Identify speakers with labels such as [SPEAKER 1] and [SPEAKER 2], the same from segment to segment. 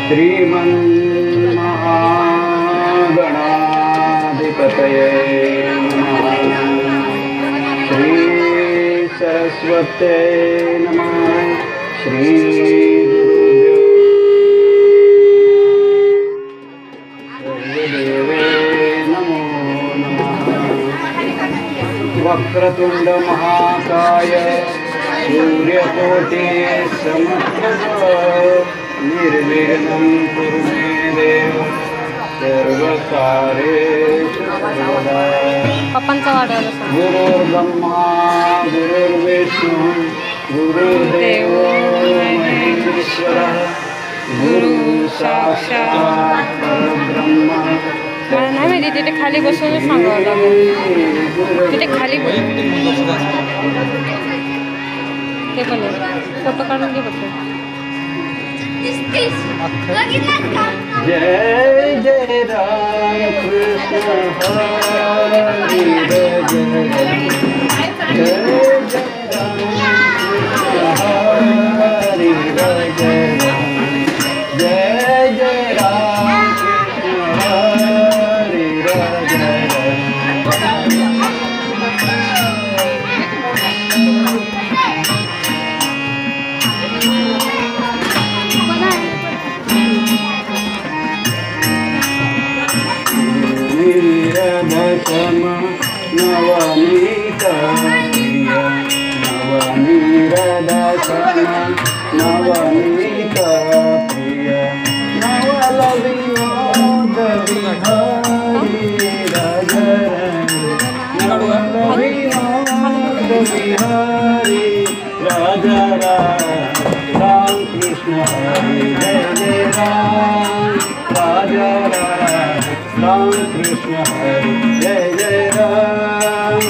[SPEAKER 1] श्रीमन्महागणाधिपतये नमः। श्री सरस्वत्यै नमः। श्री गुरुदेवे नमो नमः। वक्रतुंड महाकाय सूर्यकोटि समप्रभ निर्विघ्नं कुरु मे देव सर्वकार्येषु सर्वदा। गुरुर्ब्रह्मा गुरुर्विष्णु गुरुर्देवो महेश्वरः गुरु साक्षात् परब्रह्म।
[SPEAKER 2] नाही तिथे खाली बसून सांगावं लागेल. तिथे खाली ते पण फोटो काढून घे बघ.
[SPEAKER 1] जय जय राम कृष्ण हरि जय जय राम हरि जय जय राम कृष्ण हरि नीरदशम नवनीत प्रिय नवनीरदशम नवनीत प्रिय नवल विनोद विहारी राजन नवल विनोद विहारी राजा राम कृष्ण हरि जय जय राम राजा राम कृष्ण हरि जय जय राम।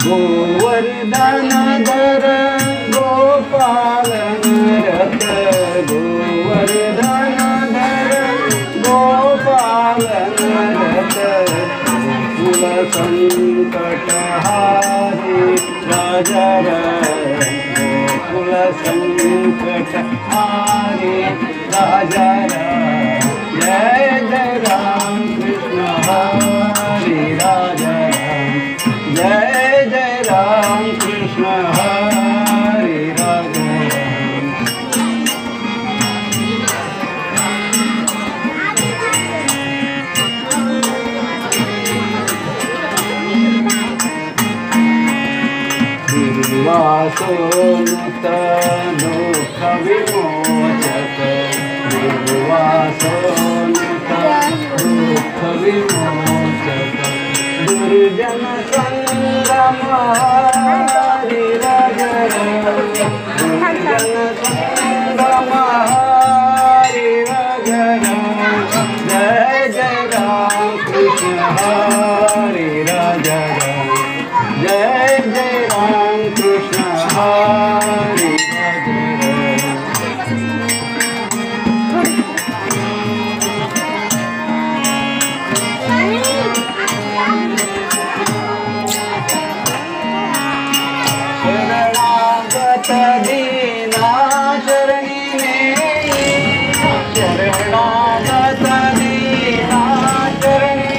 [SPEAKER 1] गोवर्धन धर गोपाल नरत गोवर्धन धर गोपाल नरत कुल संकटहारी राजा कुल संकटहारी राजा जय जय राम कृष्ण हरि राजा जय जय राम कृष्ण हरि राजा। निर्वासोनुत दुःख विमोचक निर्वासोनुत दुःख विमोचक दुर्जन संगम हरि राजा दुर्जन संगम हरि राजा जय जय राम कृष्ण हरि राजा जय जय राम कृष्ण हरि शरणागत दीना शरणी शरणागत दीना शरणी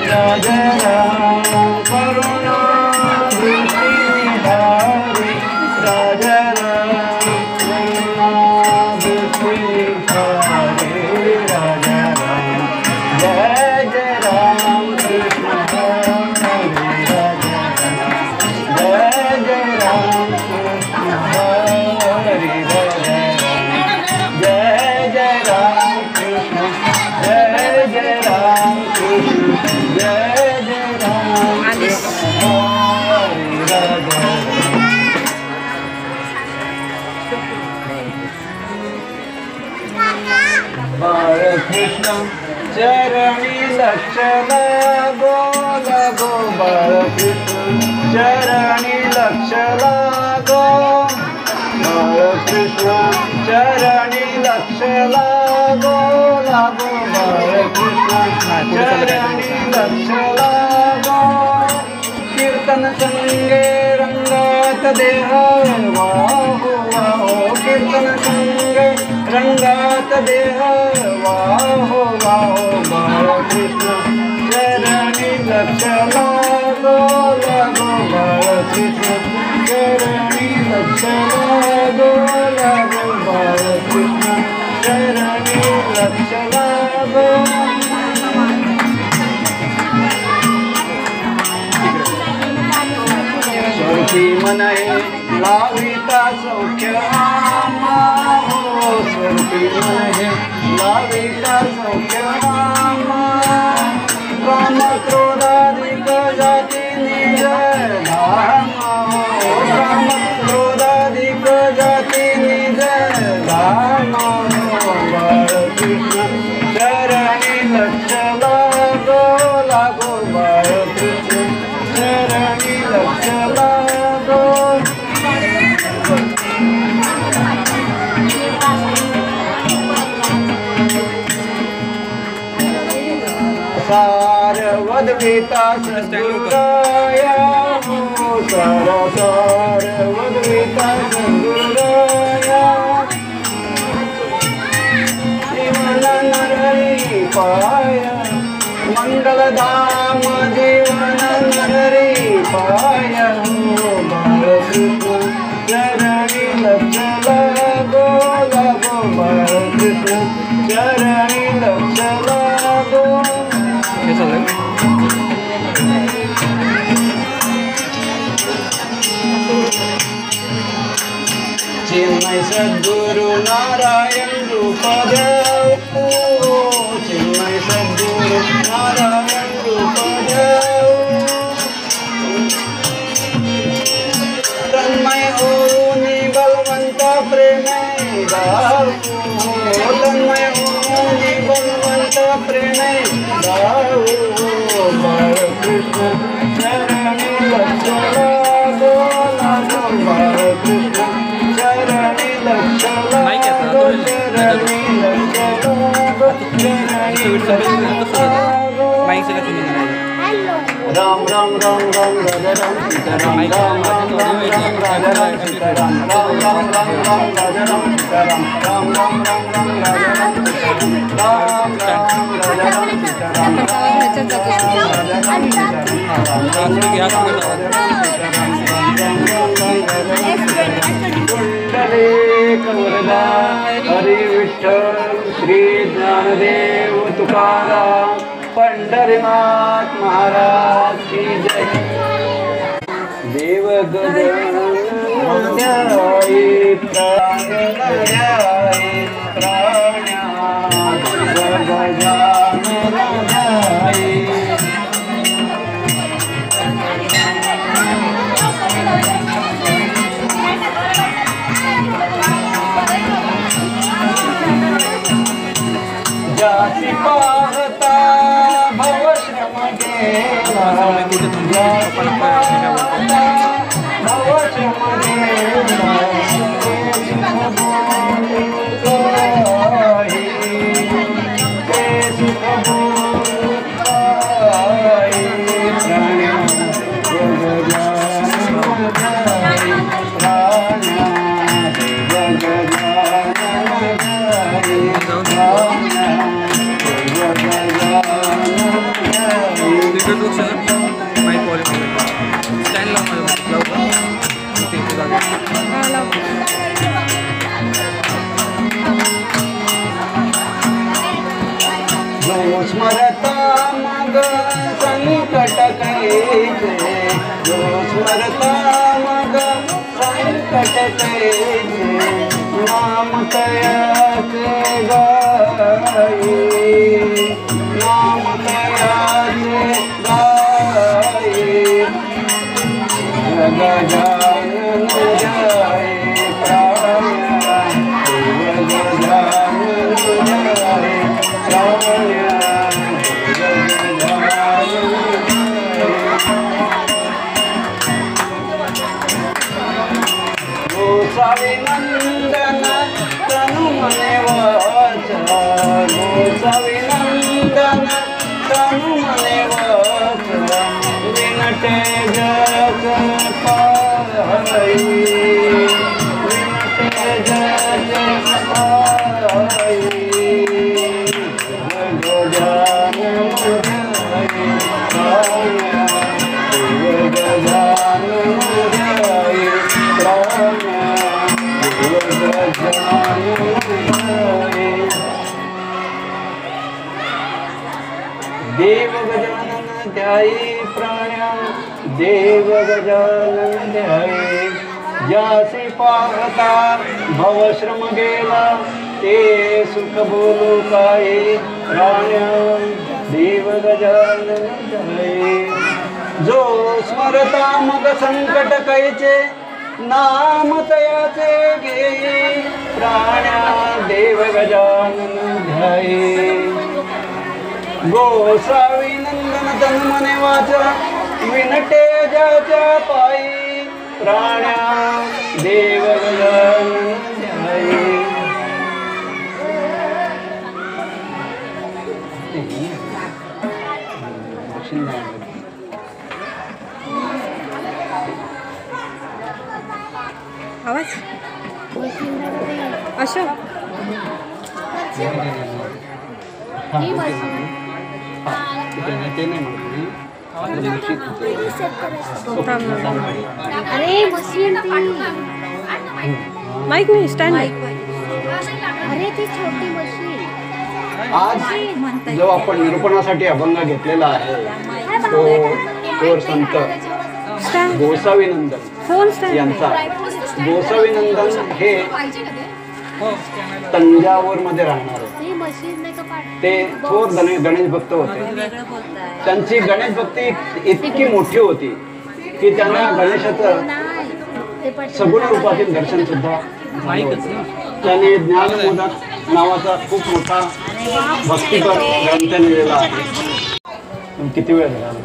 [SPEAKER 1] राजा राम करुणा दृष्टिधारी राजा राम करुणा दृष्टिधारी राजा राम जय जय राम कृष्ण हरि राजा जय जय राम कृष्ण हरि राजा जय जय राम कृष्ण जय जय राम कृष्ण जय जय राम हरि राजा। बाळकृष्ण चरणी लक्ष लागो लागो बाळकृष्ण चरणी लक्ष लागो बाळकृष्ण चरणी लक्ष लागो लागो बाळकृष्ण चरणी लक्ष लागो कीर्तन संगे रंगात देह वाहो वाहो कीर्तन संगे रंगात देह वाहो वाहो बाळकृष्ण चरणी लक्ष लागो लागो बाळकृष्ण चरणी लक्ष लागो लागो बाळकृष्ण चरणी लक्ष लागो स्वरूपी मने लाविता सौख्य आम्हा हो स्वरूपी मने लाविता सौख्य आम्हा काम क्रोधाधिक जाती निज धाम काम क्रोधाधिक जाती निज धाम बाळकृष्ण चरणी लक्ष लागो लागो बाळकृष्ण चरणी लक्ष लागो सार वदविता सद्गुराया सार वदविता सद्गुराया जीवन नरहरी पाया मंगलधाम जीवन नरहरी पाया बाळकृष्ण चरणी लक्ष लागो लागो बाळकृष्ण चरणी लक्ष लागो चिन्मय सद्गुरु नारायण रूपदेव चिन्मय सद्गुरु नारायण रूपदेव तन्मय होऊनी बलवंत प्रेमे गाव तन्मय होऊनी बलवंत प्रेमे गाव बाळकृष्ण चरणी लक्ष लागो लागो बाळकृष्ण चरणी लक्ष लागो चरणी लक्ष लागो चरणी लक्ष लागो राम राम राम राम राजा राम सीताराम राम राम राम राम राजा राम सीताराम राम राम राम राम राजा राम सीताराम राम राम राम राम राजा राम सीताराम राम राम राजा राम सीताराम राजा राम पुंडलिक वरदा हरी विठ्ठल श्री ज्ञानदेव तुकाराम पंढरीनाथ महाराज की जय देव गगन ध्याये प्राण ध्याये प्राण्यात गजानन ध्याये जाती पाहता भवश्रम गेला जाती पाहता भवश्रम गेला ते सुख भोगाई प्राण्या गजानन ध्याये प्राण्या गजानन ध्याये स्मरता मग संकट कैसे जो स्मरता मग संकट कैसे नाम तयाचे गाई नाम तयाचे गाई गजानन जाय प्राण्या गजानन जाय प्राण्या गोसावी नंदन तनु मने देव गजानन ध्याये प्राण्या देव गजानन ध्याये ज्यासी पाहता भवश्रम गेला ते सुख बोलू काय प्राण्या देव गजानन ध्याये जो स्मरता मग संकट कैचे नाम तयाचे घे प्राण्या देव गजानन ध्याये गोसावी नंदन तन मने वाचा विनटे ज्याच्या पायी प्राण्या देव गजानन ध्याये
[SPEAKER 2] आवाज अशोक
[SPEAKER 3] अरे मशीन
[SPEAKER 2] माईक नाही स्टँड
[SPEAKER 3] अरे ती छोटी मशीन
[SPEAKER 1] आज जो आपण निरूपणासाठी अभंग घेतलेला आहे तो संत गोसावीनंदन
[SPEAKER 2] फोन स्टँड
[SPEAKER 1] यांचा. गोसावीनंदन हे तंजावर मध्ये राहणारे ते थोर गणेश भक्त होते. त्यांची गणेश भक्ती इतकी मोठी होती की त्यांना गणेशाचं सगुण रूपातील दर्शन सुद्धा त्यांनी ज्ञानमोदक नावाचा खूप मोठा भक्तिपर ग्रंथ लिहिलेला आहे. किती वेळ झाला?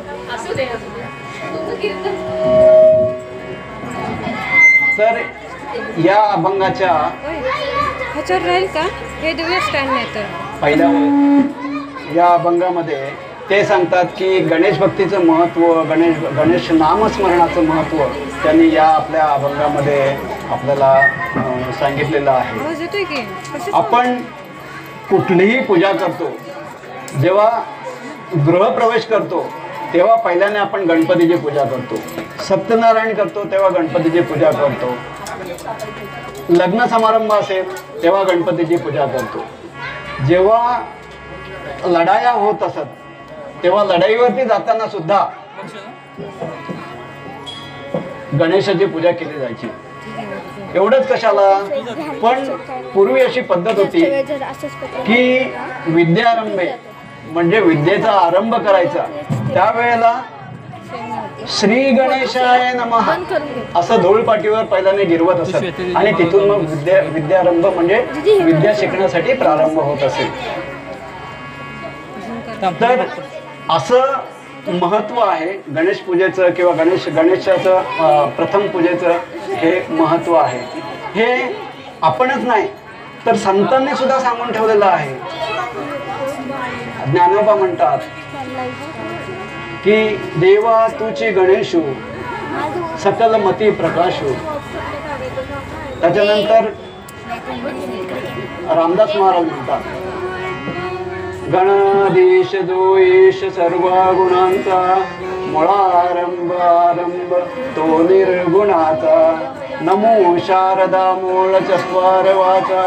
[SPEAKER 1] तर या अभंगाच्या
[SPEAKER 2] ह्याच्यावर राहील का हे देऊया स्टँड नाही तर
[SPEAKER 1] पहिल्या या अभंगामध्ये ते सांगतात की गणेश भक्तीचं महत्त्व गणेश नामस्मरणाचं महत्त्व त्यांनी या आपल्या अभंगामध्ये आपल्याला सांगितलेलं आहे.
[SPEAKER 2] आवाज येतोय की
[SPEAKER 1] आपण कुठलीही पूजा करतो जेव्हा गृहप्रवेश करतो तेव्हा पहिल्याने आपण गणपतीची पूजा करतो. सत्यनारायण करतो तेव्हा गणपतीची पूजा करतो. लग्न समारंभ असेल तेव्हा गणपतीची पूजा करतो. जेव्हा लढाया होत असत तेव्हा लढाईवरती जाताना सुद्धा गणेशाची पूजा केली जायची. एवढंच कशाला पण पूर्वी अशी पद्धत होती की विद्यारंभे म्हणजे विद्येचा आरंभ करायचा त्यावेळेला श्री गणेशाय नमः असं धूळपाटीवर पहिल्याने गिरवत असत आणि तिथून मग विद्यारंभ म्हणजे विद्या शिकण्यासाठी प्रारंभ होत असेल. तर असं महत्व आहे गणेश पूजेचं किंवा गणेशाचं प्रथम पूजेचं हे महत्व आहे. हे आपणच नाही तर संतांनी सुद्धा सांगून ठेवलेलं आहे. ज्ञानोबा म्हणतात की देवा तुची गणेशू सकल मती प्रकाशू. त्याच्यानंतर रामदास महाराज म्हणतात गणाधीश जो ईश सर्व गुणांचा मुळारंभ आरंभ तो निर्गुणाचा नमो शारदा मूळ चत्वार वाचा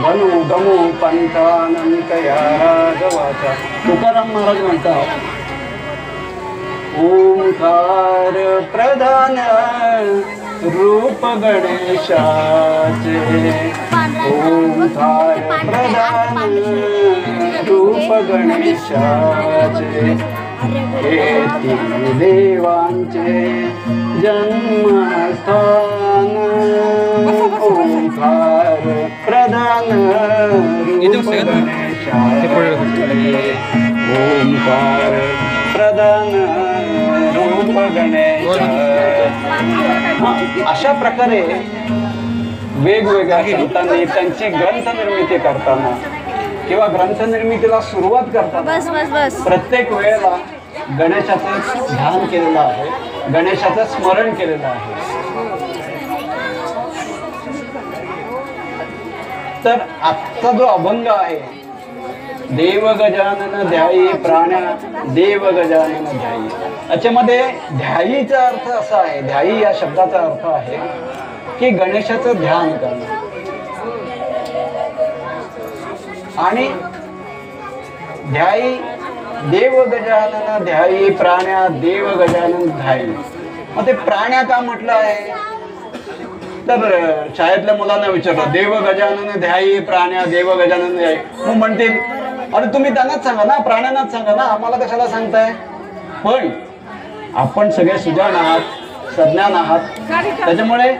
[SPEAKER 1] बनू गमू पंथानंतया राघवाचा. तुकाराम महाराज म्हणतात ओंकार प्रधान रूप गणेशाचे ओंकार प्रधान रूप गणेशाचे हे तीन देवांचे जन्मस्थान ओंकार प्रधान रूप गणेशाचे ओंकार प्रधान रूप गणेश. अशा प्रकारे वेगवेगळ्या संतांनी त्यांची ग्रंथ निर्मिती करताना किंवा ग्रंथ निर्मितीला सुरुवात करताना प्रत्येक वेळेला गणेशाचं ध्यान केलेलं आहे, गणेशाचं स्मरण केलेलं आहे. तर आजचा जो अभंग आहे देव गजानन ध्यायी प्राण्या देव गजानन ध्यायी, याच्यामध्ये ध्यायीचा अर्थ असा आहे, ध्यायी या शब्दाचा अर्थ आहे की गणेशाचं ध्यान करणं. आणि ध्यायी देव गजानन ध्यायी प्राण्या देव गजानन ध्यायी. मग ते प्राण्या का म्हटलं आहे? तर शाळेतल्या मुलांना विचारलं देव गजानन ध्यायी प्राण्या देव गजानन ध्यायी. मग म्हणतील अरे तुम्ही त्यांनाच सांगा ना, प्राण्यांनाच सांगा ना, आम्हाला कशाला सांगताय? पण आपण सगळे सुजाण आहात, सज्ञान आहात, त्याच्यामुळे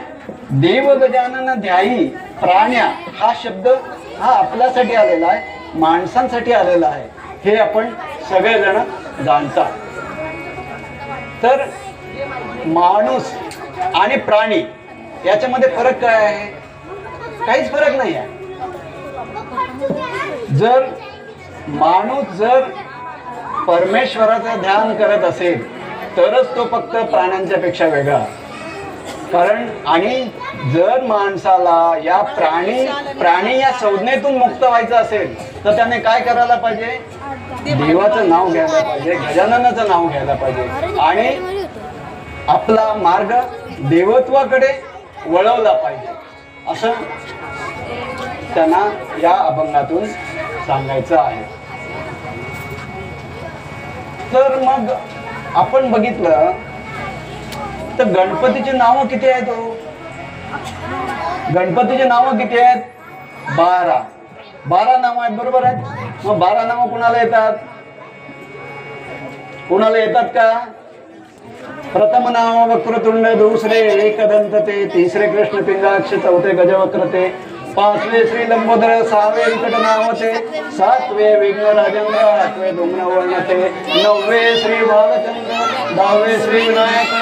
[SPEAKER 1] देव गजानन ध्यायी प्राण्या हा शब्द हा आपल्यासाठी आलेला आहे, माणसांसाठी आलेला आहे, हे आपण सगळेजण जाणतात. तर माणूस आणि प्राणी याच्यामध्ये फरक काय आहे? काहीच फरक नाही आहे. जर माणूस जर परमेश्वराचं ध्यान करत असेल तरच तो फक्त प्राण्यांच्या पेक्षा वेगळा. कारण आणि जर माणसाला या प्राणी या संज्ञेतून मुक्त व्हायचं असेल तर त्याने काय करायला पाहिजे? देवाचं नाव घ्यायला पाहिजे, गजाननाचं नाव घ्यायला पाहिजे आणि आपला मार्ग देवत्वाकडे वळवला पाहिजे, असं त्यांना या अभंगातून सांगायचं आहे. तर मग आपण बघितलं तर गणपतीची नावं किती आहेत? गणपतीची नावं किती आहेत? 12 नावं आहेत, बरोबर आहेत. मग 12 नावं कुणाला येतात? कुणाला येतात का? प्रथम नाव वक्रतुंड, दुसरे एकदंत ते, तिसरे कृष्ण पिंगाक्ष, चौथे गजवक्रते, पाचवे श्री लंबोदर, सहावे विकटनामते, सातवे विघ्न राजेंद्र, आठवे धूम्रवर्णते, नववे श्री बालचंद्र, 10वे श्री विनायक,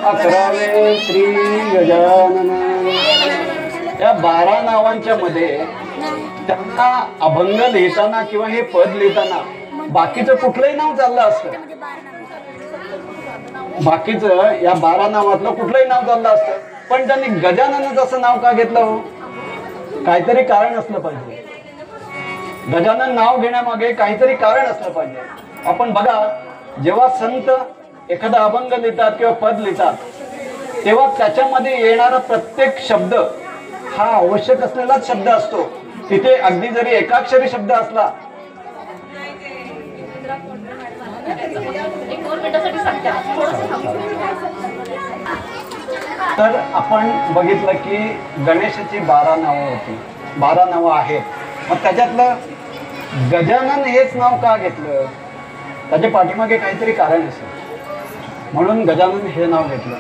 [SPEAKER 1] 11वे श्री गजानन. या 12 नावांच्या मध्ये त्यांना अभंग लिहिताना किंवा हे पद लिहिताना बाकीचं कुठलंही नाव चाललं असतं. बाकीचं या 12 नावातलं कुठलंही नाव चाललं असतं, पण त्यांनी गजाननचं असं नाव का घेतलं हो? काहीतरी कारण असलं पाहिजे. गजानन नाव घेण्यामागे काहीतरी कारण असलं पाहिजे. आपण बघा, जेव्हा संत एखादा अभंग लिहितात किंवा पद लिहितात तेव्हा त्याच्यामध्ये येणारा प्रत्येक शब्द हा आवश्यक असलेलाच शब्द असतो. तिथे अगदी जरी एकाक्षरी शब्द असला तर आपण बघितलं की गणेशाची 12 नावं होती, 12 नावं आहेत. मग त्याच्यातलं गजानन हेच नाव का घेतलं? त्याच्या पाठीमागे काहीतरी कारण असेल, म्हणून गजानन हे नाव घेतलं.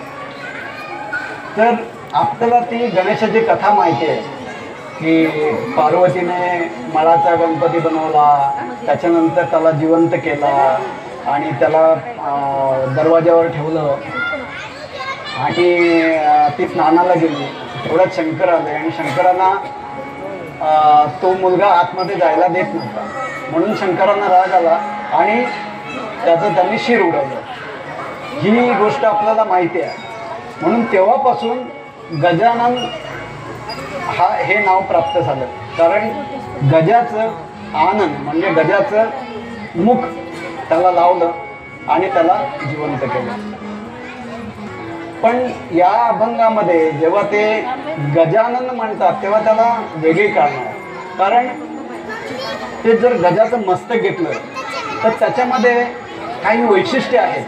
[SPEAKER 1] तर आपल्याला ती गणेशाची कथा माहिती आहे की पार्वतीने मळाचा गणपती बनवला, त्याच्यानंतर त्याला जिवंत केला आणि त्याला दरवाजावर ठेवलं आणि ती स्नानाला गेली. तेवढ्यात शंकर आले आणि शंकरांना तो मुलगा आतमध्ये जायला देत नव्हता, म्हणून शंकरांना राग आला आणि त्याचं त्यांनी शिर उडवलं. ही गोष्ट आपल्याला माहिती आहे. म्हणून तेव्हापासून गजानन हे नाव प्राप्त झालं. कारण गजाचं आनंद म्हणजे गजाचं मुख त्याला लावलं आणि त्याला जिवंत केलं. पण या अभंगामध्ये जेव्हा ते गजानन म्हणतात तेव्हा त्याला वेगळी कारण आहे. कारण ते जर गजाचं मस्तक घेतलं तर त्याच्यामध्ये काही वैशिष्ट्य आहेत.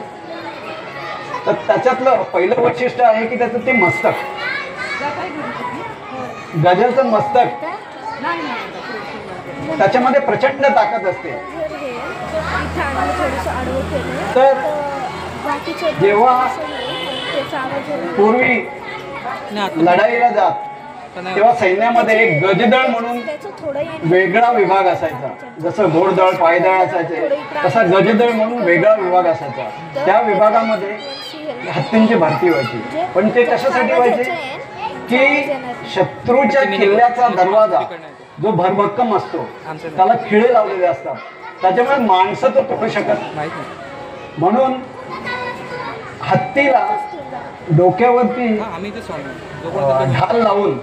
[SPEAKER 1] तर त्याच्यातलं पहिलं वैशिष्ट्य आहे की त्याचं ते मस्तक, गजाचं मस्तक, त्याच्यामध्ये प्रचंड ताकद असते. तर जेव्हा पूर्वी लढाईला जात तेव्हा सैन्यामध्ये एक गजदळ म्हणून वेगळा विभाग असायचा. जसं घोडदळ पायदळ असायचे तसा गजदळ म्हणून वेगळा विभाग असायचा. त्या विभागामध्ये हत्तींची भरती व्हायची. पण ते कशासाठी व्हायचे की शत्रूच्या किल्ल्याचा दरवाजा जो भरभक्कम असतो त्याला खिळे लावलेले असतात, त्याच्यामुळे माणसं तो तोडू शकत नाही. म्हणून हत्तीला डोक्यावरती ढाल लावून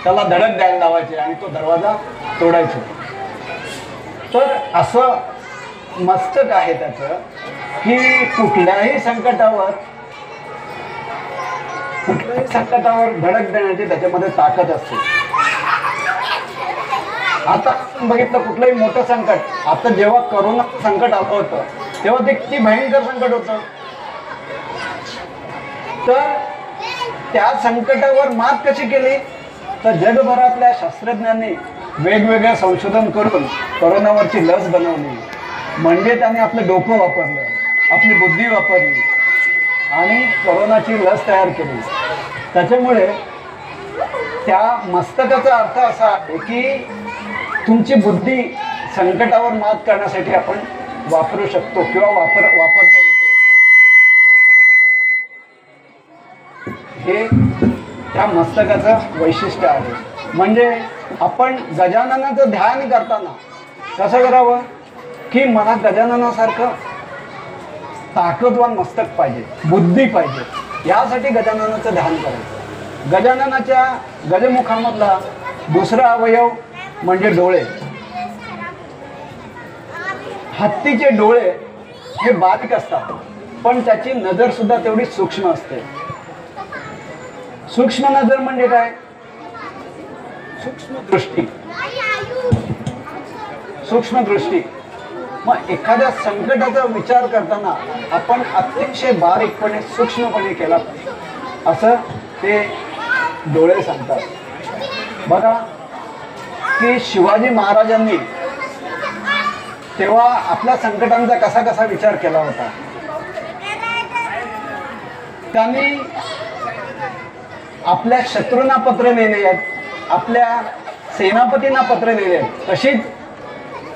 [SPEAKER 1] त्याला धडक द्यायला लावायचे आणि तो दरवाजा तोडायचा. तर असं मस्तक आहे त्याचं की कुठल्याही संकटावर धडक देण्याची त्याच्यामध्ये ताकद असते. आता बघितलं कुठलंही मोठं संकट, आता जेव्हा करोना संकट आलं होतं तेव्हा ते किती भयंकर संकट होतं. तर त्या संकटावर मात कशी केली, तर जगभरातल्या शास्त्रज्ञांनी वेगवेगळ्या संशोधन करून कोरोनावरची लस बनवली. म्हणजे त्याने आपलं डोकं वापरलं, आपली बुद्धी वापरली आणि कोरोनाची लस तयार केली. त्याच्यामुळे त्या मस्तकाचा अर्थ असा आहे की तुमची बुद्धी संकटावर मात करण्यासाठी आपण वापरू शकतो किंवा वापरता येते. हे त्या मस्तकाचं वैशिष्ट्य आहे. म्हणजे आपण गजाननाचं ध्यान करताना कसं करावं की मला गजाननासारखं ताकदवान मस्तक पाहिजे, बुद्धी पाहिजे, यासाठी गजाननाचं ध्यान करायचं. गजाननाच्या गजमुखामधला दुसरा अवयव म्हणजे डोळे. हत्तीचे डोळे हे बारीक असतात, पण त्याची नजर सुद्धा तेवढी सूक्ष्म असते. सूक्ष्म नजर म्हणजे काय, सूक्ष्म दृष्टी. सूक्ष्म दृष्टी. मग एखाद्या संकटाचा विचार करताना आपण अतिशय बारीकपणे सूक्ष्मपणे केला पाहिजे, असं ते डोळे सांगतात. बघा की शिवाजी महाराजांनी तेव्हा आपल्या संकटांचा कसा कसा विचार केला होता. त्यांनी आपल्या शत्रूंना पत्र लिहिले आहेत, आपल्या सेनापतींना पत्र लिहिले आहेत, तशीच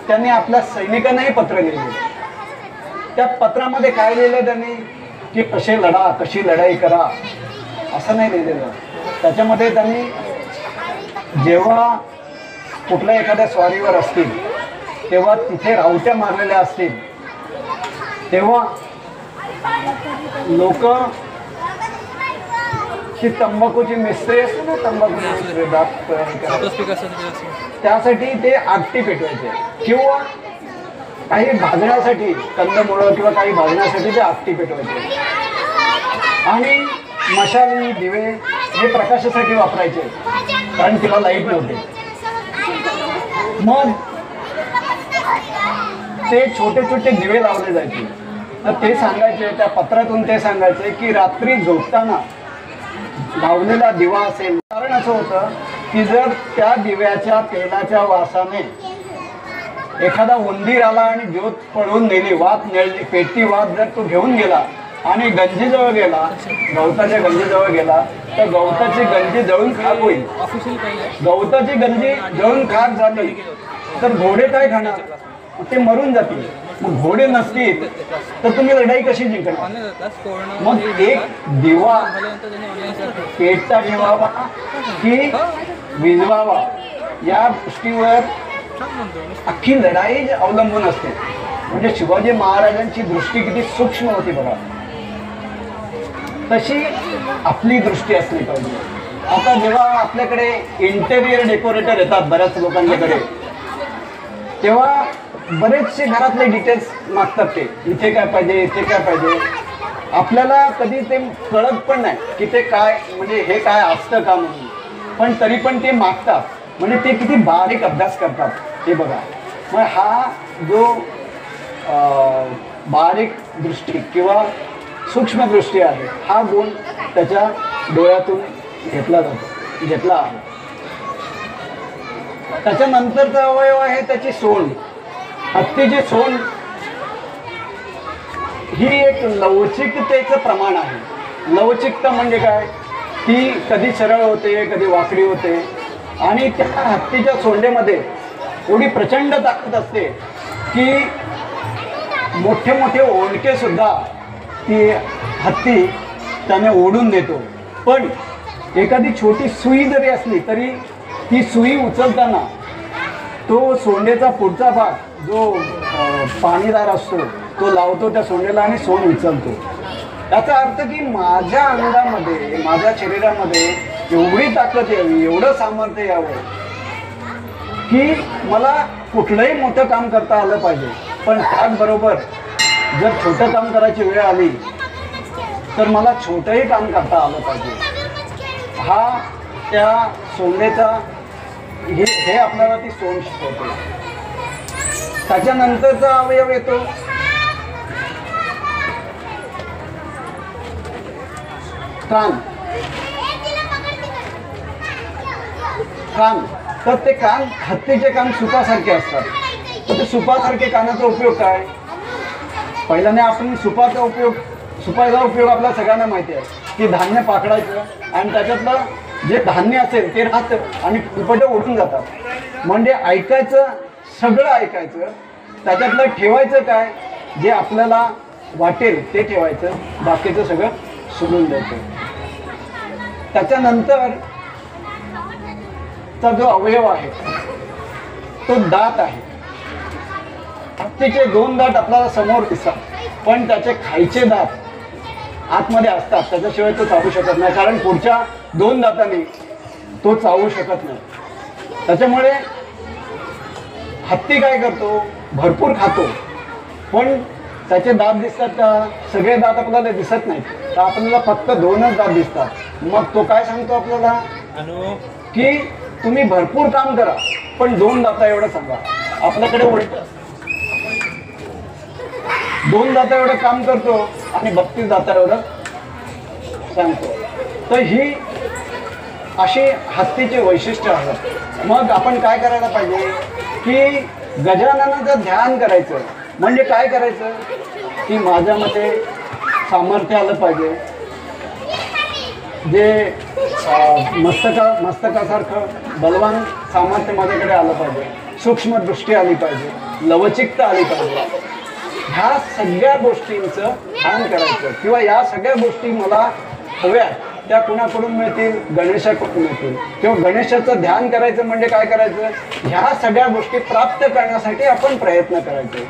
[SPEAKER 1] त्यांनी आपल्या सैनिकांनाही पत्र लिहिले. त्या पत्रामध्ये काय लिहिलं त्यांनी की कसे लढा, कशी लढाई करा, असं नाही लिहिलेलं. त्याच्यामध्ये त्यांनी जेव्हा कुठल्या एखाद्या स्वारीवर असतील तेव्हा तिथे रावट्या मारलेल्या असतील तेव्हा लोक ती तंबाखूची मिस्त्री असते ना, तंबाखूची मिस्त्री त्यासाठी ते आगटी पेटवायचे किंवा काही भाजण्यासाठी कंदमुळं किंवा काही भाजण्यासाठी ते आगटी पेटवायचे. आणि मशाली दिवे हे प्रकाशासाठी वापरायचे, कारण तिला लाईट नव्हते. मग ते छोटे छोटे दिवे लावले जायचे. तर ते सांगायचे, त्या पत्रातून ते सांगायचे की रात्री झोपताना लावलेला दिवा असेल. कारण असं होतं की जर त्या दिव्याच्या तेलाच्या वासाने एखादा उंदीर आला आणि ज्योत पळवून नेली, वात नेली, पेटी वात जर तो घेऊन गेला आणि गंजीजवळ गेला, गवताच्या गंजीजवळ गेला, तर गवताची गंजी जळून खाक होईल. गवताची गंजी जळून खाक झाली तर घोडे काय खाणार, ते मरून जातील. मग घोडे नसतील तर तुम्ही लढाई कशी जिंकणार. मग एक दिवा पेटता ठेवावा की विझवावा या गोष्टीवर अख्खी लढाई अवलंबून असते. म्हणजे शिवाजी महाराजांची दृष्टी किती सूक्ष्म होती बघा, तशी आपली दृष्टी असली पाहिजे. आता जेव्हा आपल्याकडे इंटेरियर डेकोरेटर येतात बऱ्याच लोकांच्याकडे, तेव्हा बरेचसे घरातले डिटेल्स मागतात. ते इथे काय पाहिजे, इथे काय पाहिजे. आपल्याला कधी ते कळत पण नाही की ते काय, म्हणजे हे काय असतं का म्हणून, पण तरी पण ते मागतात. म्हणजे ते किती बारीक अभ्यास करतात ते बघा. मग हा जो बारीक दृष्टी किंवा सूक्ष्म दृष्टी आहे, हा गुण त्याच्या डोळ्यातून घेतला आहे. त्याच्यानंतरचा अवयव आहे त्याची सोंड. हत्तीची सोंड ही एक लवचिकतेचं प्रमाण आहे. लवचिकता म्हणजे काय, ती कधी सरळ होते, कधी वाकडी होते. आणि त्या हत्तीच्या सोंडेमध्ये एवढी प्रचंड ताकद असते की मोठे मोठे ओंडके सुद्धा ती हत्ती त्याने ओढून देतो. पण एखादी छोटी सुई जरी असली तरी ती सुई उचलताना तो सोंडेचा पुढचा भाग जो पाणीदार असतो तो लावतो त्या सोंडेला आणि सोंड उचलतो. याचा अर्थ की माझ्या अंगामध्ये, माझ्या शरीरामध्ये एवढी ताकद यावी, एवढं सामर्थ्य यावं की मला कुठलंही मोठं काम करता आलं पाहिजे. पण त्याचबरोबर जर छोटं काम करायची वेळ आली तर मला छोटंही काम करता आलं पाहिजे. हा त्या सोंडेचा हे आपल्याला ती सोंड शिकवते. त्याच्यानंतरचा अवयव येतो कान कान तर ते कान हत्तीचे कान सुपासारखे असतात. तर ते सुपासारखे कानाचा उपयोग काय? पहिल्याने आपण सुपाचा उपयोग आपल्याला सगळ्यांना माहिती आहे की धान्य पाकडायचं आणि त्याच्यातलं जे धान्य असेल ते राहतं आणि फुलपटे उडून जातात. म्हणजे ऐकायचं, सगळं ऐकायचं, त्याच्यातलं ठेवायचं काय, जे आपल्याला वाटेल ते ठेवायचं, बाकीचं सगळं सोडून द्यायचं. त्याच्यानंतर चा जो अवयव आहे तो दात आहे. हत्तीचे 2 दात आपल्याला समोर दिसतात, पण त्याचे खायचे दात आतमध्ये असतात. त्याच्याशिवाय तो चावू शकत नाही, कारण पुढच्या 2 दातांनी तो चावू शकत नाही. त्याच्यामुळे हत्ती काय करतो, भरपूर खातो, पण त्याचे दात दिसतात का? सगळे दात आपल्याला दिसत नाहीत. तर आपल्याला फक्त 2च दात दिसतात. मग तो काय सांगतो आपल्याला की तुम्ही भरपूर काम करा, पण 2 दाता एवढं सांगा. आपल्याकडे उलट 2 दाता एवढं काम करतो आणि 32 दाता एवढं सांगतो. तर ही अशी हत्तीचे वैशिष्ट्य आहेत. मग आपण काय करायला पाहिजे की गजाननाचं ध्यान करायचं. म्हणजे काय करायचं की माझ्यामध्ये सामर्थ्य आलं पाहिजे, जे मस्तकासारखं बलवान सामर्थ्य माझ्याकडे आलं पाहिजे, सूक्ष्म दृष्टी आली पाहिजे, लवचिकता आली पाहिजे. ह्या सगळ्या गोष्टींचं ध्यान करायचं. किंवा या सगळ्या गोष्टी मला हव्या त्या कुणाकडून मिळतील? गणेशाकडून मिळतील. किंवा गणेशाचं ध्यान करायचं म्हणजे काय करायचं? ह्या सगळ्या गोष्टी प्राप्त करण्यासाठी आपण प्रयत्न करायचे.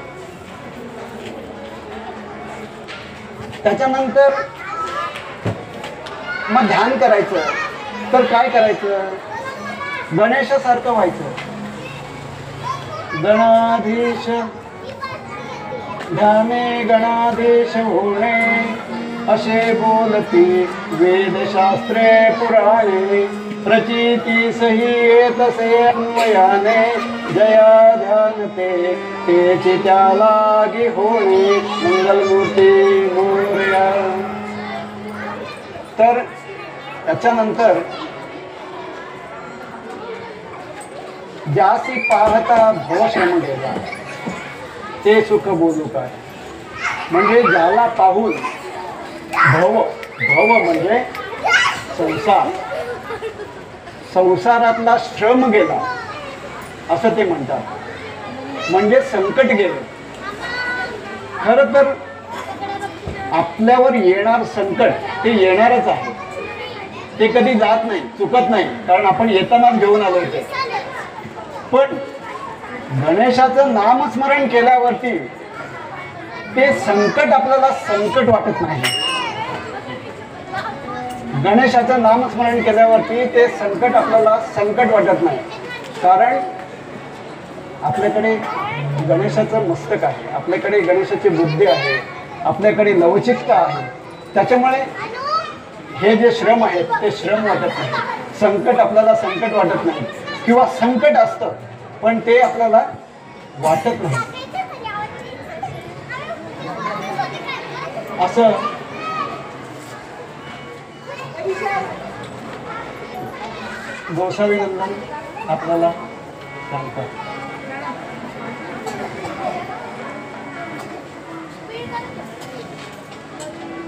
[SPEAKER 1] त्याच्यानंतर मग ध्यान करायचं तर काय करायचं? गणेशासारखं व्हायचं. गणाधीश ध्याने गणाधीश होणे, असे बोलती वेदशास्त्रे पुराणे. प्रचिती सही येतसे अन्वयाने, जया ध्यानते तेची त्या लागी होणे. मंगलमूर्ती मोरया. तर त्याच्यानंतर ज्यासी पाहता भवश्रम गेला, ते सुख बोलू काय. म्हणजे ज्याला पाहून भव म्हणजे संसार, संसारातला श्रम गेला असं ते म्हणतात. म्हणजे संकट गेलं. खरं तर आपल्यावर येणार संकट ते येणारच आहे, ते कधी जात नाही, चुकत नाही, कारण आपण येतानाच घेऊन आलो होते. पण गणेशाचं नामस्मरण केल्यावरती ते संकट आपल्याला संकट वाटत नाही. गणेशाचं नामस्मरण केल्यावरती ते संकट आपल्याला संकट वाटत नाही, कारण आपल्याकडे गणेशाचं मस्तक आहे, आपल्याकडे गणेशाची बुद्धी आहे, आपल्याकडे लवचिकता आहे. त्याच्यामुळे हे जे श्रम आहेत ते श्रम वाटत नाही. संकट आपल्याला संकट वाटत नाही, किंवा संकट असतं पण ते आपल्याला वाटत नाही. असं गोसावी नंदन आपल्याला सांगतात.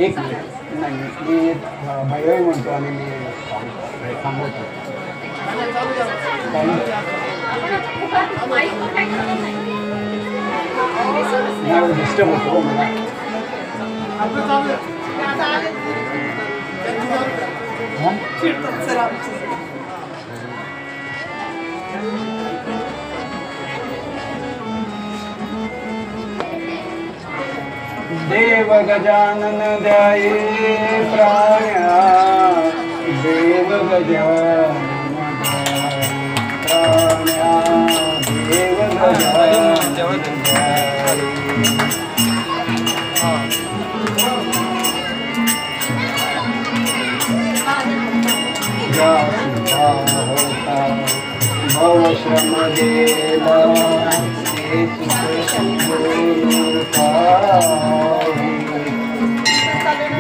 [SPEAKER 1] एक मिनिट, नाही मी भैरवी म्हणतो आणि मी थांबवतो. डिस्टर्ब होतो मला. देव गजानन द्याये प्राण्या, देव गजानन प्राण्या, देव गजानन होता भवश्रम गेला, ते सुख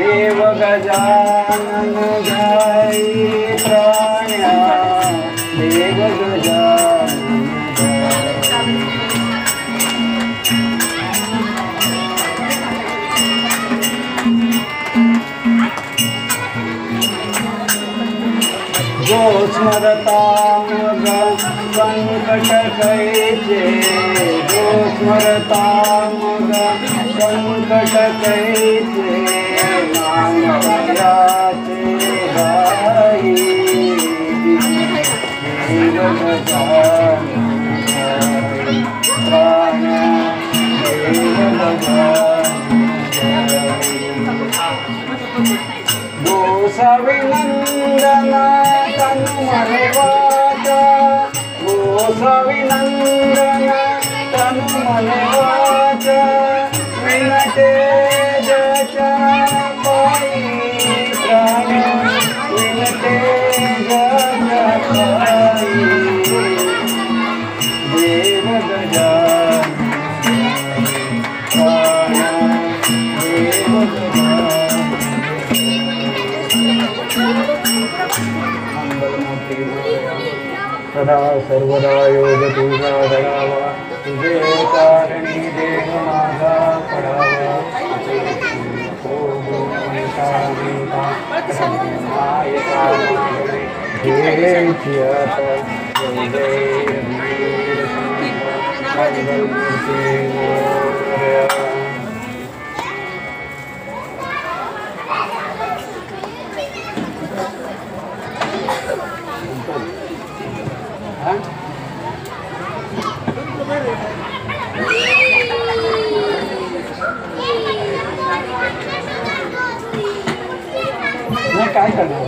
[SPEAKER 1] देव गजानन जाई प्राण्या देव गजानन जो स्मरता मग संकट कैचे जो स्मरता मग संकट कैचे नाम याचे गाई देव गजानन प्राण देव गजानन गोसाविनंदन तनु मन वाचा गोसाविनंदन तनु मन वाचा विनते जचा पाई प्राण विनते जचा पाई देव गजानन प्राण देव गजानन सदा सर्वदा योग तुझा धरावा तुझे कारणी देह माझा पडावा काय करणार